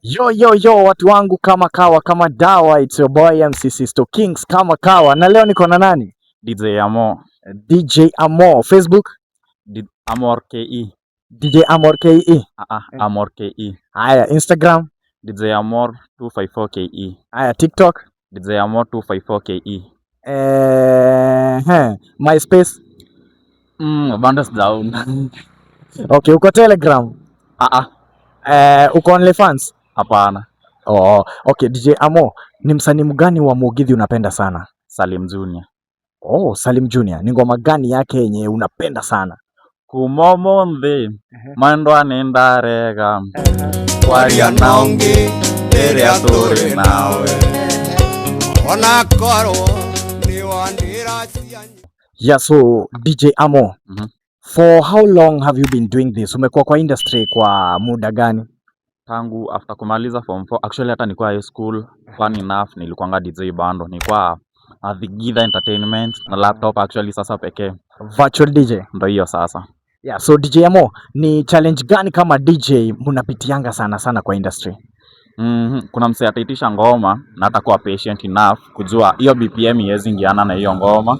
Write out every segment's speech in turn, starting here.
Yo watu wangu kama kawa kama dawa, it's your boy MC Sisto Kings kama kawa, na leo niko na nani? DJ Amo. DJ Amo. Facebook Amor KE. DJ Amor KE. Amor KE. Haya, Instagram DJ Amor 254 KE. haya, TikTok DJ Amor 254 KE. MySpace Bandos down. okay, uko Telegram? Uko OnlyFans? Hapana. Oh, okay. DJ Amo, ni msanii mgani wa Mugithi unapenda sana? Salim Junior. Oh, Salim Junior. Ni ngoma gani yake yenye unapenda sana? Kumomonde mando anenda rega Waria naongi iria turi nawe ona korwo ni wandira cianyu. Yeah, so DJ Amo, for how long have you been doing this? Umekuwa kwa industry kwa muda gani? Tangu after kumaliza form 4. Actually hata nilikuwa high school. Fun enough nilikuanga DJ bando. Nilikuwa The Githa Entertainment na laptop actually sasa pekee. Virtual DJ. Ndio hiyo sasa. Yeah, so DJ Amo, ni challenge gani kama DJ mnapitianga sana kwa industry? Kuna msee ataitisha ngoma na atakuwa patient enough kujua hiyo BPM iwezi ingiana na hiyo ngoma.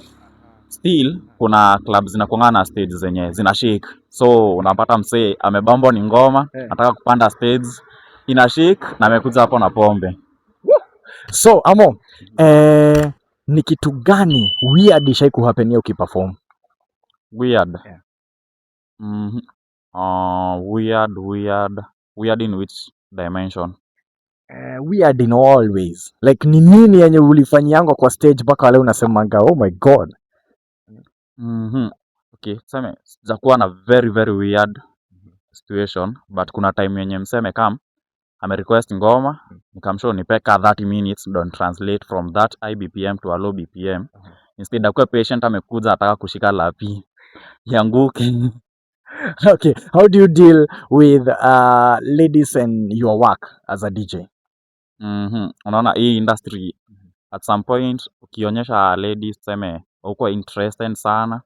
Still kuna clubs zinakuanga na stage zenye zina shake. So unapata msee amebambo ni ngoma, nataka kupanda stage, ina shake na amekuja hapo na pombe. So Amo, ni kitu gani weird ishai kuhapenia ukiperform? Weird. Weird in which dimension? Weird in all ways. Like ni nini yenye ulifanyianga kwa stage mpaka leo unasemanga oh my god? Okay, tuseme sijakuwa na very weird situation, but kuna time yenye mseme kam amerequest ngoma, nikamshow nipeka 30 minutes don't translate from that high BPM to a low BPM. Instead akuwe patient, amekuja ataka kushika lapi yanguke. Okay, how do you deal with ladies and your work as a DJ? Unaona hii industry at some point ukionyesha ladies tuseme uko interested sana,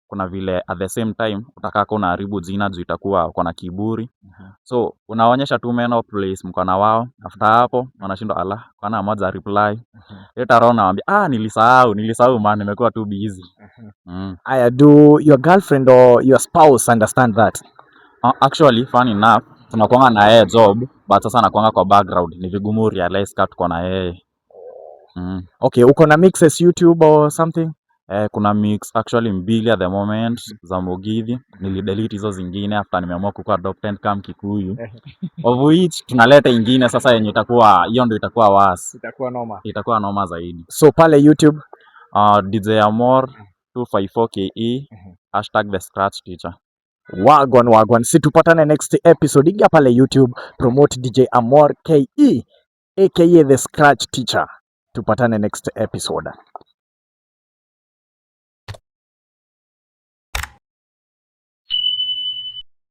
kuna vile at the same time utakaka unaharibu jina juu itakuwa uko na kiburi. So unaonyesha tu men of place mko na wao, after hapo wanashindwa ala kana moja reply. Later on naambia nilisahau man, nimekuwa too busy. Do your girlfriend or your spouse understand that? Actually funny enough tunakuanga na yeye job, but sasa nakuanga kwa background, ni vigumu realize kat tuko na yeye. Okay, uko na mixes YouTube or something? Kuna mix actually mbili at the moment za Mugithi. Nilidelete hizo zingine after nimeamua kukuwa adopted kama Kikuyu. Of which tunaleta ingine sasa yenye itakuwa hiyo ndio itakuwa worse. Itakuwa noma zaidi. So pale YouTube DJ Amor 254 KE #the scratch teacher. Wagwan. Si tupatane next episode. Ingia pale YouTube, promote DJ Amor KE aka the scratch teacher. Tupatane next episode.